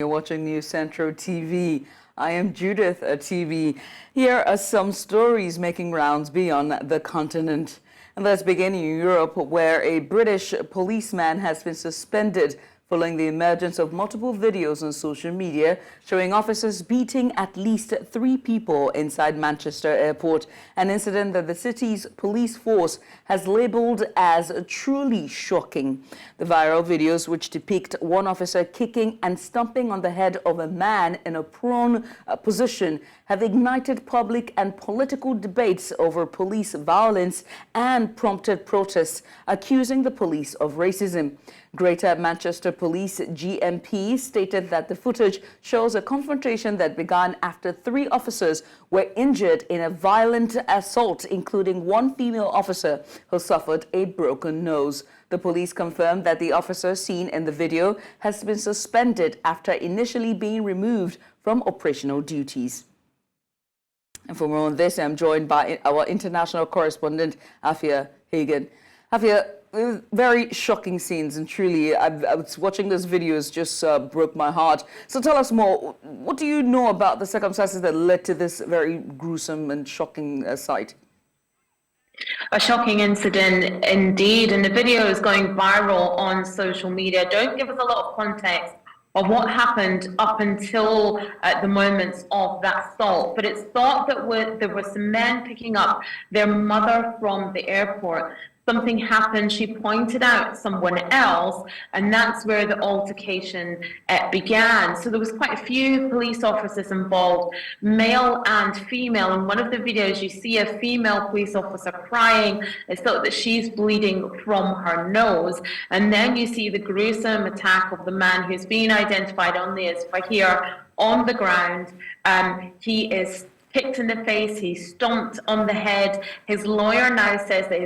You're watching News Central TV. I am Judith TV. Here are some stories making rounds beyond the continent. And let's begin in Europe, where a British policeman has been suspended following the emergence of multiple videos on social media showing officers beating at least 3 people inside Manchester Airport, an incident that the city's police force has labelled as truly shocking. The viral videos, which depict one officer kicking and stomping on the head of a man in a prone position, have ignited public and political debates over police violence and prompted protests accusing the police of racism. Greater Manchester Police GMP stated that the footage shows a confrontation that began after 3 officers were injured in a violent assault, including one female officer who suffered a broken nose. The police confirmed that the officer seen in the video has been suspended after initially being removed from operational duties. And for more on this, I'm joined by our international correspondent, Afia Hagen. Afia, very shocking scenes, and truly, I was watching those videos, just broke my heart. So tell us more. What do you know about the circumstances that led to this very gruesome and shocking sight? A shocking incident indeed, and the video is going viral on social media. Don't give us a lot of context of what happened up until the moments of that assault, but it's thought that there were some men picking up their mother from the airport. Something happened, she pointed out someone else, and that's where the altercation began. So there was quite a few police officers involved, male and female. In one of the videos, you see a female police officer crying. It's thought that she's bleeding from her nose. And then you see the gruesome attack of the man who's been identified only as Fahir on the ground. He is kicked in the face, he stomped on the head. His lawyer now says that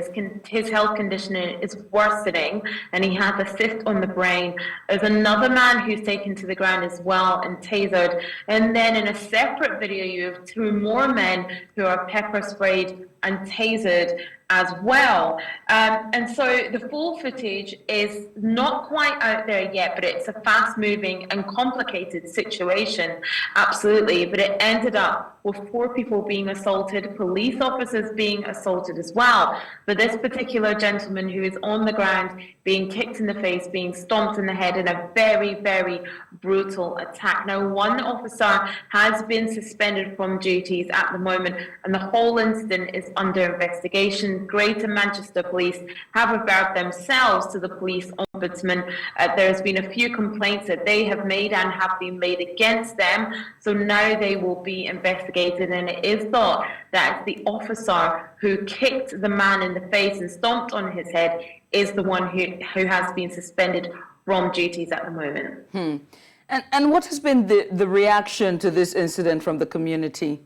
his health condition is worsening and he had a cyst on the brain. There's another man who's taken to the ground as well and tasered. And then in a separate video, you have 2 more men who are pepper sprayed and tasered as well. And so the full footage is not quite out there yet, but it's a fast-moving and complicated situation, absolutely. But it ended up with 4 people being assaulted, police officers being assaulted as well. But this particular gentleman who is on the ground being kicked in the face, being stomped in the head in a very, very brutal attack. Now, one officer has been suspended from duties at the moment, and the whole incident is under investigation. Greater Manchester Police have referred themselves to the police ombudsman. There's been a few complaints that they have made and have been made against them, so now they will be investigated, and it is thought that the officer who kicked the man in the face and stomped on his head is the one who has been suspended from duties at the moment. And what has been the reaction to this incident from the community?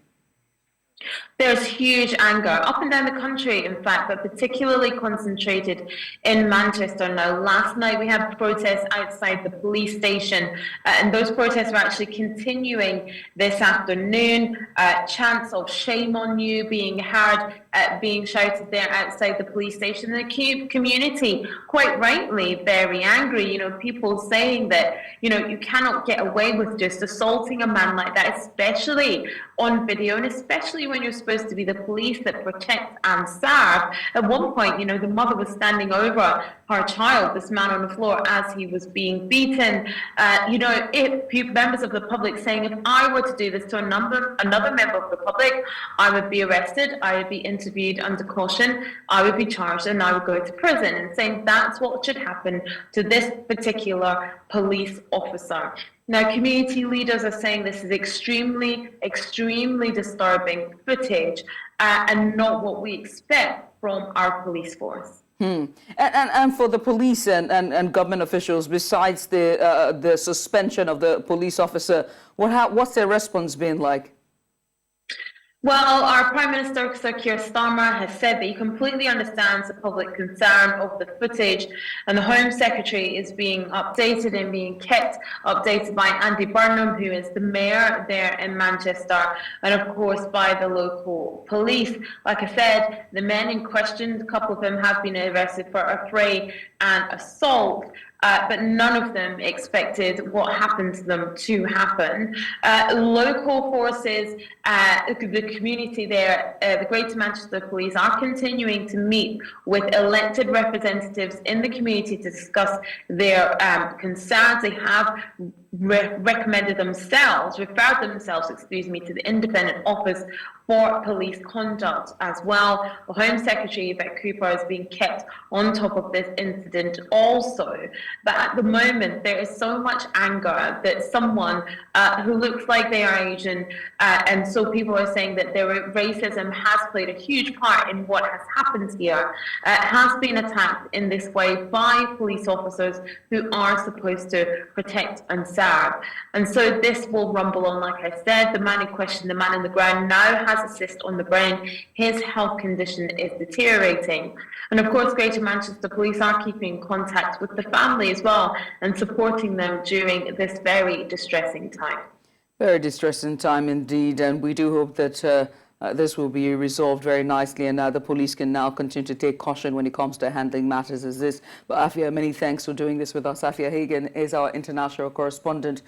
There's huge anger up and down the country, in fact, but particularly concentrated in Manchester. Now, last night we had protests outside the police station, and those protests are actually continuing this afternoon. Chants of "shame on you" being heard, being shouted there outside the police station. The community, quite rightly, very angry. You know, people saying that, you know, you cannot get away with just assaulting a man like that, especially on video, and especially when you're supposed to be the police that protect and serve. At one point, you know, the mother was standing over her child, this man on the floor, as he was being beaten. You know, if members of the public saying, if I were to do this to another member of the public, I would be arrested, I would be interviewed under caution, I would be charged, and I would go to prison, and saying that's what should happen to this particular police officer. Now, community leaders are saying this is extremely, extremely disturbing footage and not what we expect from our police force. And for the police and government officials, besides the suspension of the police officer, what's their response been like? Well, our Prime Minister, Sir Keir Starmer, has said that he completely understands the public concern of the footage, and the Home Secretary is being updated and being kept updated by Andy Burnham, who is the mayor there in Manchester, and of course by the local police. Like I said, the men in question, a couple of them have been arrested for affray and assault. but none of them expected what happened to them to happen. Local forces, the community there, the Greater Manchester Police are continuing to meet with elected representatives in the community to discuss their concerns. They have referred themselves, to the Independent Office for Police Conduct as well. The Home Secretary, Yvette Cooper, is being kept on top of this incident also. But at the moment, there is so much anger that someone who looks like they are Asian, and so people are saying that their racism has played a huge part in what has happened here, has been attacked in this way by police officers who are supposed to protect and serve. And so this will rumble on, like I said. The man in question, the man on the ground, now has a cyst on the brain. His health condition is deteriorating. And of course, Greater Manchester Police are keeping in contact with the family as well and supporting them during this very distressing time. Very distressing time indeed, and we do hope that this will be resolved very nicely, and the police can now continue to take caution when it comes to handling matters as this. But Afia, many thanks for doing this with us. Afia Hagan is our international correspondent.